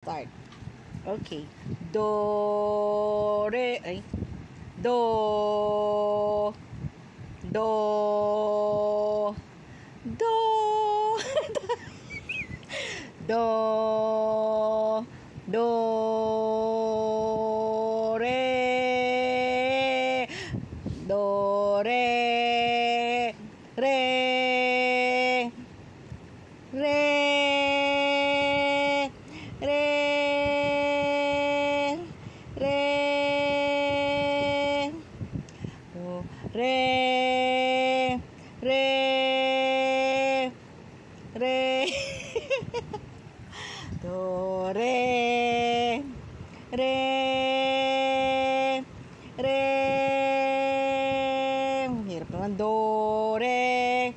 Start. Okay. Do, re, ay. Do, do, do, do, do, re, do, re, re, re, re, re, re, do, re, re, re, hirap naman, do, re,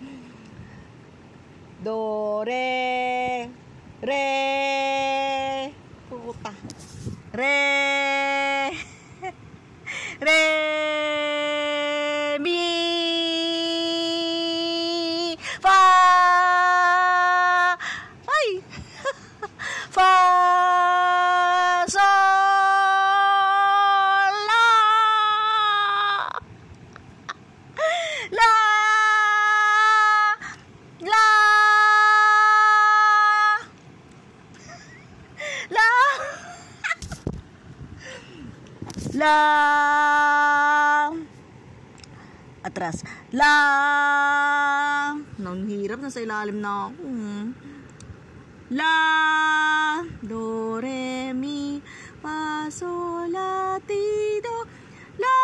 re, puta, re, mi, fa, ay, fa, sol, la, la, la, la, atras, la, nang hirap, nasa ilalim na ako. La, do, re, mi, fa, sol, la, ti, do, la,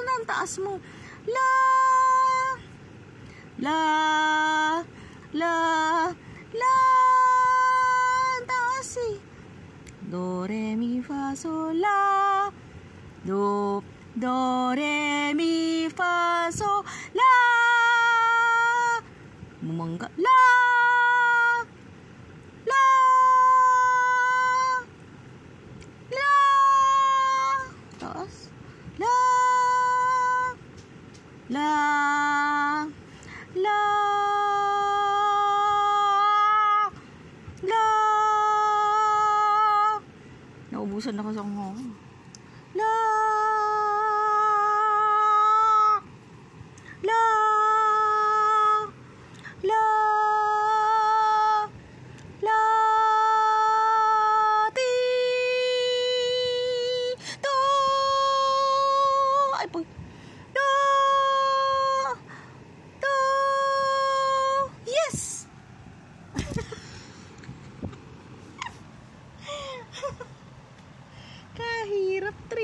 nang taas mo, la, la, la, la, taas eh, do, re, mi, fa, sol, la, do, re, mi, fa, sol, la, bumangga, la, la, la, taas, la, la, la, la, naubusan na kasi ako. La, la, la, la, ti, do, ay po, do, do, yes. Kahirap, 3.